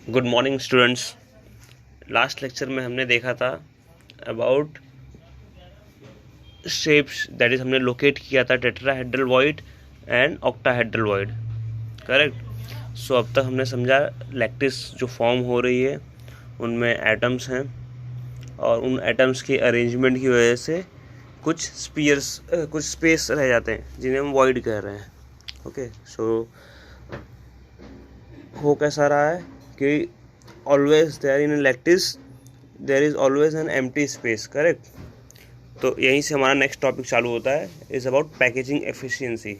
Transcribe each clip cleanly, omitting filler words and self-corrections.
Good morning students. Last lecture में हमने देखा था अबाउट शेप्स, दैट इज हमने लोकेट किया था tetrahedral void and octahedral void, correct. So अब तक हमने समझा लैक्टिस जो फॉर्म हो रही है उनमें एटम्स हैं और उन एटम्स के अरेंजमेंट की वजह से कुछ कुछ स्पेस रह जाते हैं जिन्हें हम वॉइड कह रहे हैं। ओके, सो हो कैसा रहा है कि always there in lattice there is always an empty space, correct. तो यहीं से हमारा नेक्स्ट टॉपिक चालू होता है, is about packaging efficiency.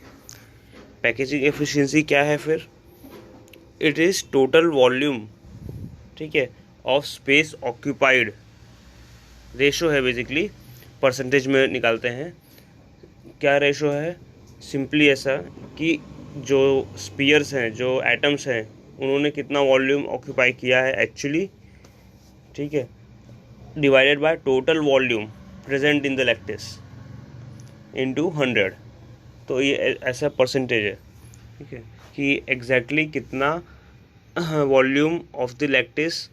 Packaging efficiency क्या है फिर? इट इज़ टोटल वॉल्यूम, ठीक है, ऑफ स्पेस ऑक्यूपाइड। रेशो है बेसिकली, परसेंटेज में निकालते हैं। क्या रेशो है? सिंपली ऐसा कि जो स्पीयर्स हैं, जो एटम्स हैं, उन्होंने कितना वॉल्यूम ऑक्यूपाई किया है एक्चुअली, ठीक है, divided by total volume present in the lactis into 100। तो ये ऐसा परसेंटेज है, ठीक है, कि एग्जैक्टली कितना volume of the lactis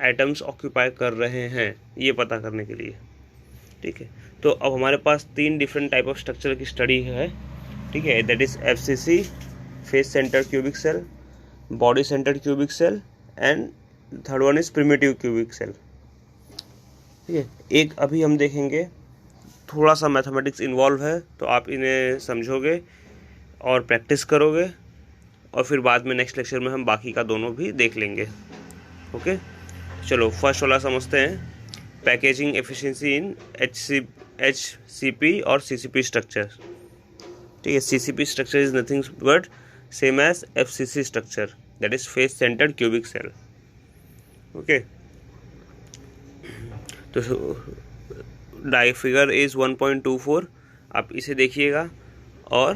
atoms occupy कर रहे हैं ये पता करने के लिए, ठीक है। तो अब हमारे पास 3 डिफरेंट टाइप ऑफ स्ट्रक्चर की स्टडी है, ठीक है, that is FCC, face centre cubic cell, body centred cubic cell and third one is primitive cubic cell, ठीक है। एक अभी हम देखेंगे, थोड़ा सा मैथमेटिक्स इन्वॉल्व है तो आप इन्हें समझोगे और प्रैक्टिस करोगे और फिर बाद में नेक्स्ट लेक्चर में हम बाकी का दोनों भी देख लेंगे। ओके, चलो फर्स्ट वाला समझते हैं, पैकेजिंग एफिशिएंसी इन HCP और CCP स्ट्रक्चर, ठीक है। CCP structure is nothing but same as FCC structure, that is face centred cubic cell. Okay, तो डाई फिगर इज 1.24, आप इसे देखिएगा और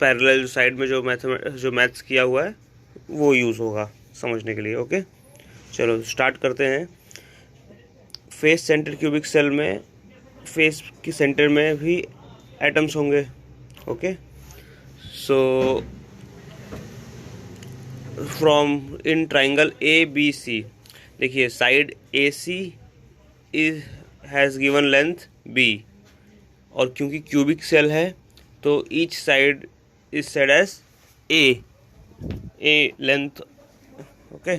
पैरेलल साइड में जो मैथ्स किया हुआ है वो यूज़ होगा समझने के लिए। ओके, चलो स्टार्ट करते हैं। फेस सेंटर क्यूबिक सेल में फेस की सेंटर में भी एटम्स होंगे। Okay, so from in triangle ABC, देखिए side AC is has given length B, और क्योंकि क्यूबिक सेल है तो each side is said as A length. Okay,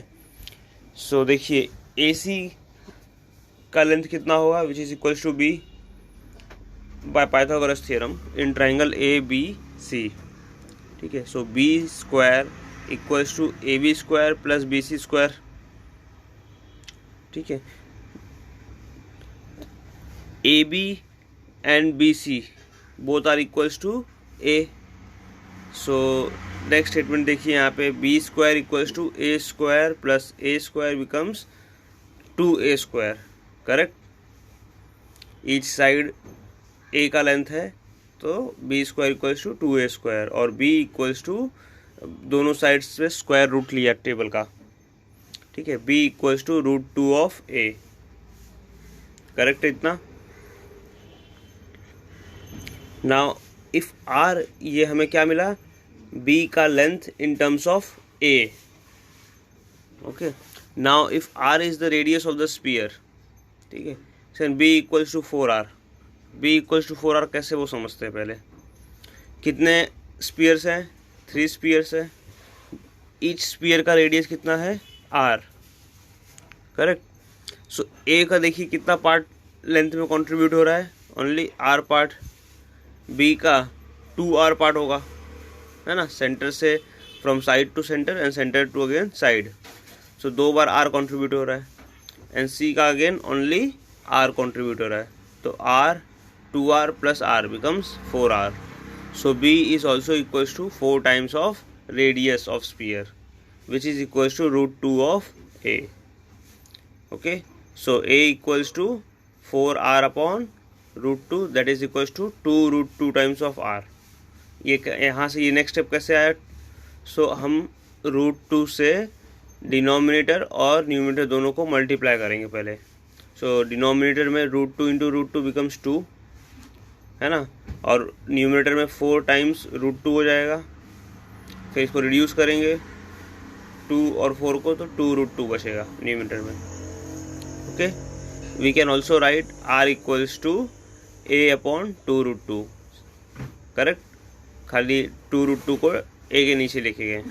so देखिए AC का लेंथ कितना होगा, which is equals to B by Pythagoras theorem in triangle ABC, ठीक है। So B square equals to AB square plus BC square, ठीक है। AB and BC both are equals to A, so next statement देखिए यहाँ पे B square equals to A square plus A square becomes 2A square, correct। each side A का length है तो B square equals to 2A square और B equals to दोनों sides पे square root लिया टेबल का, ठीक है। B equals to √2 of A, correct है इतना। नाउ इफ R, ये हमें क्या मिला, B का length in terms of A। Okay, now if R is the radius of the sphere, ठीक है, then B equals to 4R। B equals to 4R कैसे वो समझते हैं पहले। कितने स्पीयर्स हैं? 3 स्पीयर्स है। ईच स्पीयर का रेडियस कितना है? R, correct. सो A का देखिए कितना पार्ट लेंथ में कंट्रीब्यूट हो रहा है, ओनली R पार्ट। B का 2R पार्ट होगा, है ना, सेंटर से from side to centre and centre to again side, so 2 बार R कंट्रीब्यूट हो रहा है। एंड C का अगेन ओनली R कंट्रीब्यूट हो रहा है, तो R 2R plus R becomes 4R। So B is also equals to 4 times of radius of sphere which is equals to √2 of A। Okay, so A equals to 4R upon √2, that is equals to 2√2 times of R। ये यहाँ से ये next step कैसे आया, सो हम √2 से denominator और numerator दोनों को मल्टीप्लाई करेंगे पहले। सो डिनोमिनेटर में √2 इंटू √2 बिकम्स 2, है ना, और न्यूमिनेटर में 4 टाइम्स √2 हो जाएगा। फिर इसको रिड्यूस करेंगे 2 और 4 को, तो 2√2 बचेगा न्यूमरेटर में। Okay, we can also write r equals to a/2√2, correct. खाली 2√2 को a के नीचे लिखे गए।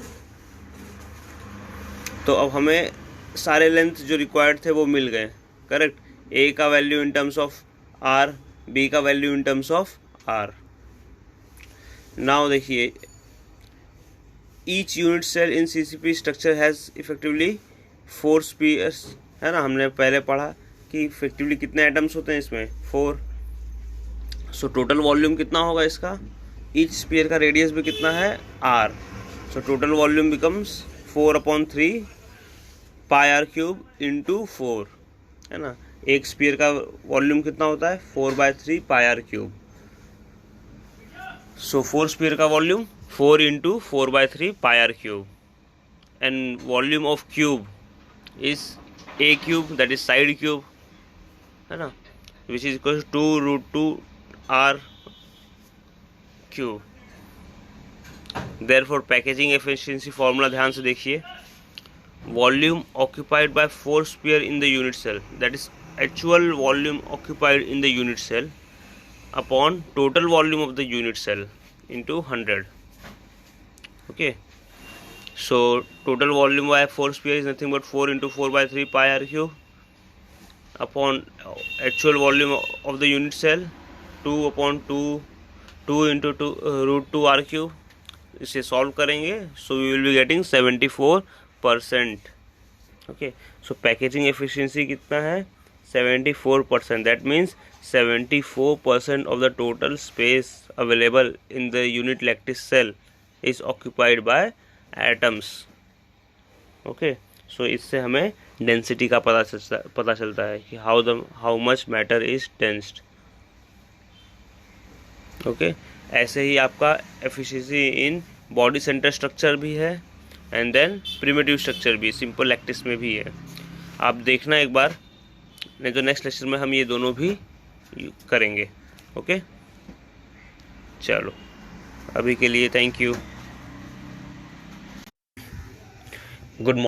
तो अब हमें सारे लेंथ जो रिक्वायर्ड थे वो मिल गए, करेक्ट। a का value in terms of r, b का value in terms of r। Now देखिए, each unit cell in CCP structure has effectively 4 spheres, है ना। हमने पहले पढ़ा कि इफेक्टिवली कितने एटम्स होते हैं इसमें, 4। सो टोटल वॉल्यूम कितना होगा इसका, ईच स्पीयर का रेडियस भी कितना है, r। So total volume becomes 4/3 πr³ into 4, है ना। एक स्पीयर का वॉल्यूम कितना होता है, 4/3 πr³। सो 4 स्पीयर का volume 4 into 4/3 πr³, and volume of cube is a³, that is side cube, है ना, which is equal to 2√2 r³। Therefore packaging efficiency formula ध्यान से देखिए, volume occupied by 4 sphere in the unit cell, that is actual volume occupied in the unit cell upon total volume of the unit cell into 100. Okay, so total volume by 4 sphere is nothing but 4 into 4/3 πr³ upon actual volume of the unit cell 2 into 2√2 r³। इसे solve करेंगे, so we will be getting 74%। okay, so packaging efficiency कितना है, 74%। that means 74% of the total space available in the unit lattice cell is occupied by atoms। okay, so इससे हमें density का पता चलता है कि how much matter is densed। okay, ऐसे ही आपका efficiency in body centre structure भी है, एंड देन प्रिमिटिव स्ट्रक्चर भी, सिंपल लैक्टिस में भी है। आप देखना एक बार, नहीं तो नेक्स्ट लेक्चर में हम ये दोनों भी करेंगे। ओके, चलो अभी के लिए थैंक यू, गुड मॉर्निंग।